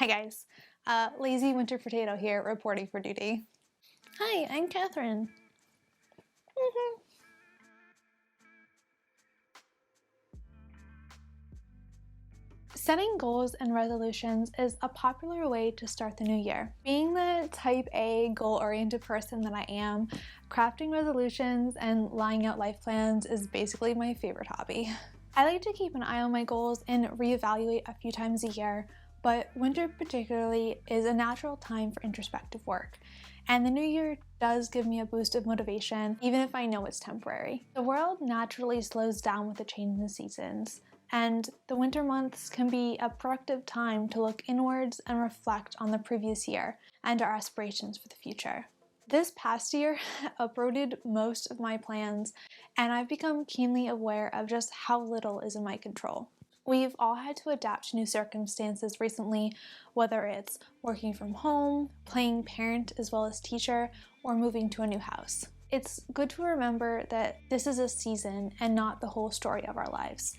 Hi guys, lazy winter potato here reporting for duty. Hi, I'm Catherine. Setting goals and resolutions is a popular way to start the new year. Being the type A goal-oriented person that I am, crafting resolutions and laying out life plans is basically my favorite hobby. I like to keep an eye on my goals and reevaluate a few times a year, but winter particularly is a natural time for introspective work. And the new year does give me a boost of motivation, even if I know it's temporary. The world naturally slows down with the change in the seasons, and the winter months can be a productive time to look inwards and reflect on the previous year and our aspirations for the future. This past year uprooted most of my plans, and I've become keenly aware of just how little is in my control. We've all had to adapt to new circumstances recently, whether it's working from home, playing parent as well as teacher, or moving to a new house. It's good to remember that this is a season and not the whole story of our lives.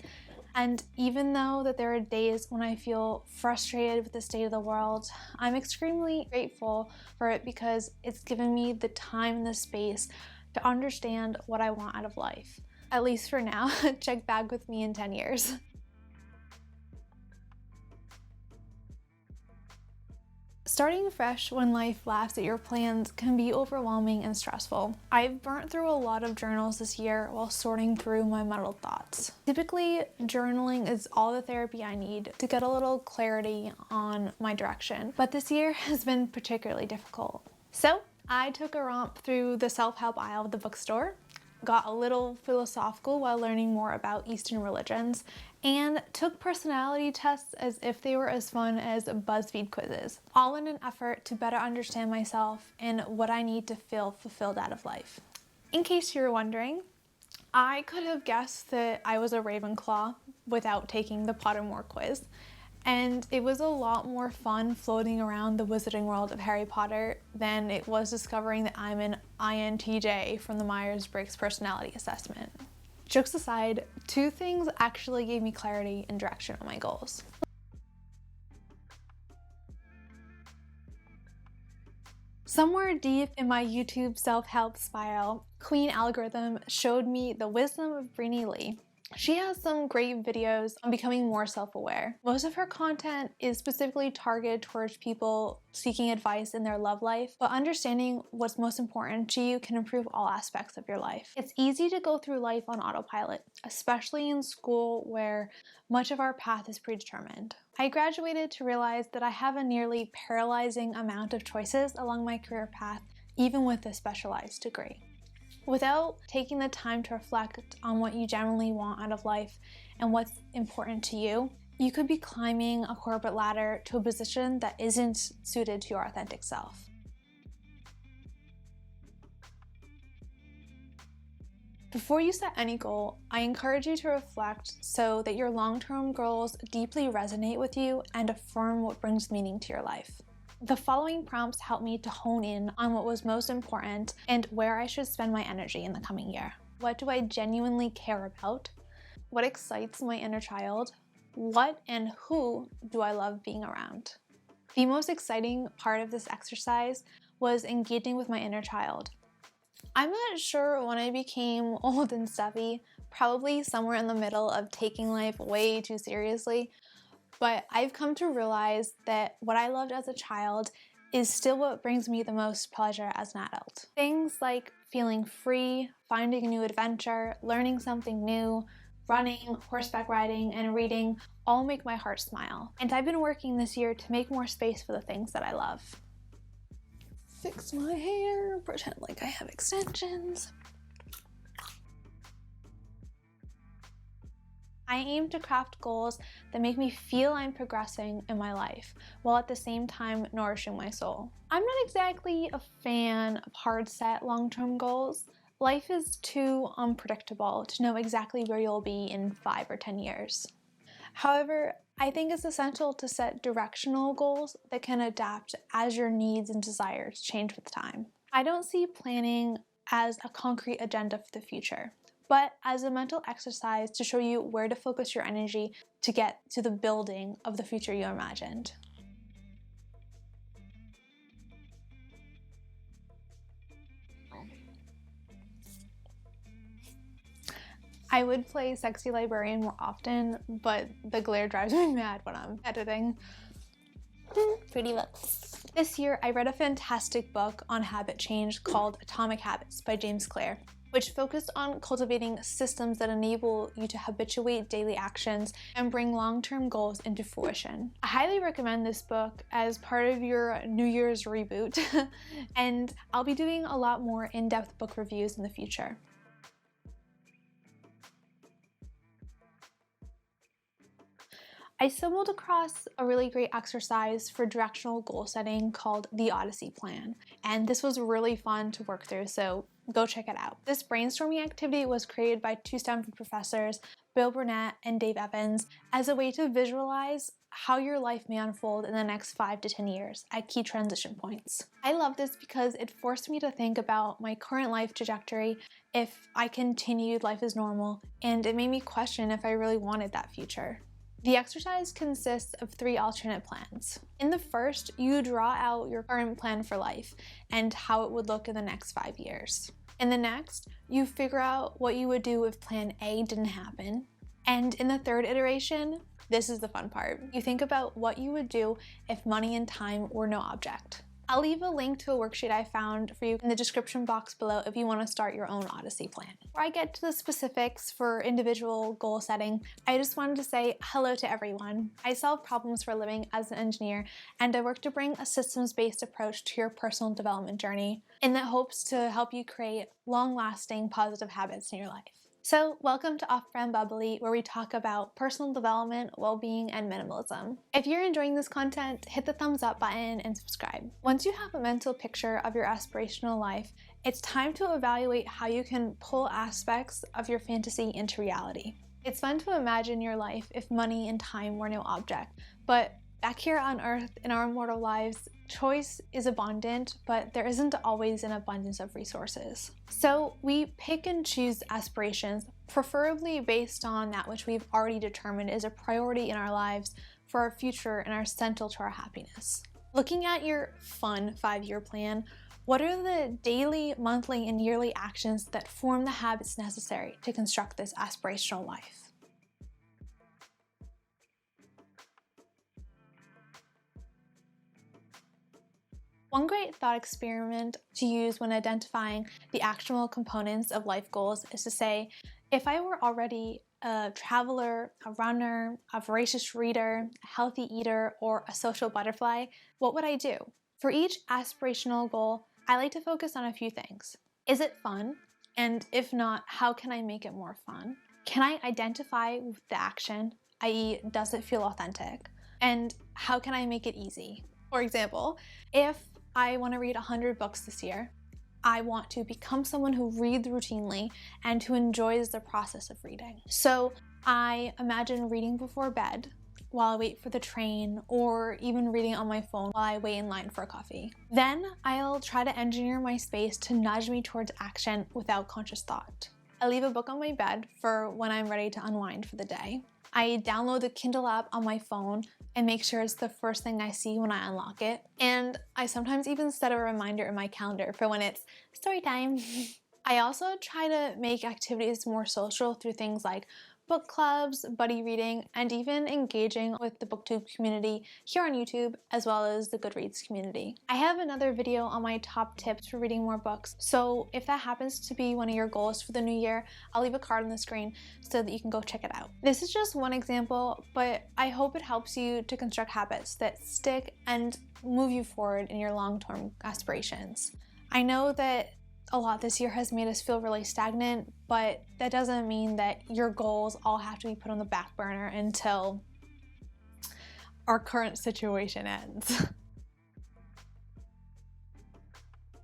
And even though that there are days when I feel frustrated with the state of the world, I'm extremely grateful for it because it's given me the time and the space to understand what I want out of life. At least for now. Check back with me in 10 years. Starting fresh when life laughs at your plans can be overwhelming and stressful. I've burnt through a lot of journals this year while sorting through my muddled thoughts. Typically, journaling is all the therapy I need to get a little clarity on my direction, but this year has been particularly difficult. So I took a romp through the self-help aisle of the bookstore, got a little philosophical while learning more about Eastern religions, and took personality tests as if they were as fun as BuzzFeed quizzes, all in an effort to better understand myself and what I need to feel fulfilled out of life. In case you were wondering, I could have guessed that I was a Ravenclaw without taking the Pottermore quiz, and it was a lot more fun floating around the wizarding world of Harry Potter than it was discovering that I'm an INTJ from the Myers-Briggs personality assessment. Jokes aside, two things actually gave me clarity and direction on my goals. Somewhere deep in my YouTube self-help spiral, Queen Algorithm showed me the wisdom of Breeny. She has some great videos on becoming more self-aware. Most of her content is specifically targeted towards people seeking advice in their love life, but understanding what's most important to you can improve all aspects of your life. It's easy to go through life on autopilot, especially in school where much of our path is predetermined. I graduated to realize that I have a nearly paralyzing amount of choices along my career path, even with a specialized degree. Without taking the time to reflect on what you generally want out of life and what's important to you, you could be climbing a corporate ladder to a position that isn't suited to your authentic self. Before you set any goal, I encourage you to reflect so that your long-term goals deeply resonate with you and affirm what brings meaning to your life. The following prompts helped me to hone in on what was most important and where I should spend my energy in the coming year. What do I genuinely care about? What excites my inner child? What and who do I love being around? The most exciting part of this exercise was engaging with my inner child. I'm not sure when I became old and stuffy, probably somewhere in the middle of taking life way too seriously, but I've come to realize that what I loved as a child is still what brings me the most pleasure as an adult. Things like feeling free, finding a new adventure, learning something new, running, horseback riding, and reading all make my heart smile. And I've been working this year to make more space for the things that I love. Fix my hair, pretend like I have extensions. I aim to craft goals that make me feel I'm progressing in my life, while at the same time nourishing my soul. I'm not exactly a fan of hard set long-term goals. Life is too unpredictable to know exactly where you'll be in 5 or 10 years. However, I think it's essential to set directional goals that can adapt as your needs and desires change with time. I don't see planning as a concrete agenda for the future, but as a mental exercise to show you where to focus your energy to get to the building of the future you imagined. I would play Sexy Librarian more often, but the glare drives me mad when I'm editing. Pretty books. This year, I read a fantastic book on habit change called Atomic Habits by James Clear, which focused on cultivating systems that enable you to habituate daily actions and bring long-term goals into fruition. I highly recommend this book as part of your New Year's reboot, and I'll be doing a lot more in-depth book reviews in the future. I stumbled across a really great exercise for directional goal setting called the Odyssey Plan, and this was really fun to work through, so go check it out. This brainstorming activity was created by two Stanford professors, Bill Burnett and Dave Evans, as a way to visualize how your life may unfold in the next 5 to 10 years at key transition points. I love this because it forced me to think about my current life trajectory if I continued life as normal, and it made me question if I really wanted that future. The exercise consists of 3 alternate plans. In the first, you draw out your current plan for life and how it would look in the next 5 years. In the next, you figure out what you would do if plan A didn't happen. And in the third iteration, this is the fun part. You think about what you would do if money and time were no object. I'll leave a link to a worksheet I found for you in the description box below if you want to start your own Odyssey plan. Before I get to the specifics for individual goal setting, I just wanted to say hello to everyone. I solve problems for a living as an engineer, and I work to bring a systems-based approach to your personal development journey in the hopes to help you create long-lasting positive habits in your life. So welcome to Off-Brand Bubbly, where we talk about personal development, well-being, and minimalism. If you're enjoying this content, hit the thumbs up button and subscribe. Once you have a mental picture of your aspirational life, it's time to evaluate how you can pull aspects of your fantasy into reality. It's fun to imagine your life if money and time were no object, but back here on Earth, in our mortal lives, choice is abundant, but there isn't always an abundance of resources. So we pick and choose aspirations, preferably based on that which we've already determined is a priority in our lives for our future and are central to our happiness. Looking at your fun 5-year plan, what are the daily, monthly, and yearly actions that form the habits necessary to construct this aspirational life? One great thought experiment to use when identifying the actionable components of life goals is to say, if I were already a traveler, a runner, a voracious reader, a healthy eater, or a social butterfly, what would I do? For each aspirational goal, I like to focus on a few things. Is it fun? And if not, how can I make it more fun? Can I identify with the action, i.e., does it feel authentic? And how can I make it easy? For example, if I want to read 100 books this year, I want to become someone who reads routinely and who enjoys the process of reading. So I imagine reading before bed while I wait for the train, or even reading on my phone while I wait in line for a coffee. Then I'll try to engineer my space to nudge me towards action without conscious thought. I leave a book on my bed for when I'm ready to unwind for the day. I download the Kindle app on my phone and make sure it's the first thing I see when I unlock it. And I sometimes even set a reminder in my calendar for when it's story time. I also try to make activities more social through things like book clubs, buddy reading, and even engaging with the booktube community here on YouTube, as well as the Goodreads community. I have another video on my top tips for reading more books, so if that happens to be one of your goals for the new year, I'll leave a card on the screen so that you can go check it out. This is just one example, but I hope it helps you to construct habits that stick and move you forward in your long-term aspirations. I know that a lot this year has made us feel really stagnant, but that doesn't mean that your goals all have to be put on the back burner until our current situation ends.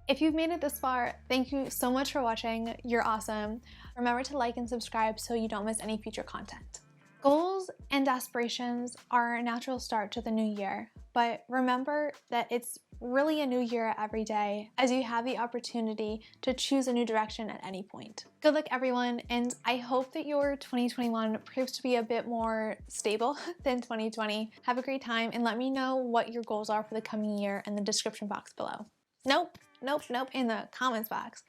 If you've made it this far, thank you so much for watching. You're awesome. Remember to like and subscribe so you don't miss any future content. Goals and aspirations are a natural start to the new year, but remember that it's really a new year every day, as you have the opportunity to choose a new direction at any point. Good luck everyone, and I hope that your 2021 proves to be a bit more stable than 2020. Have a great time, and let me know what your goals are for the coming year in the description box below. Nope, in the comments box.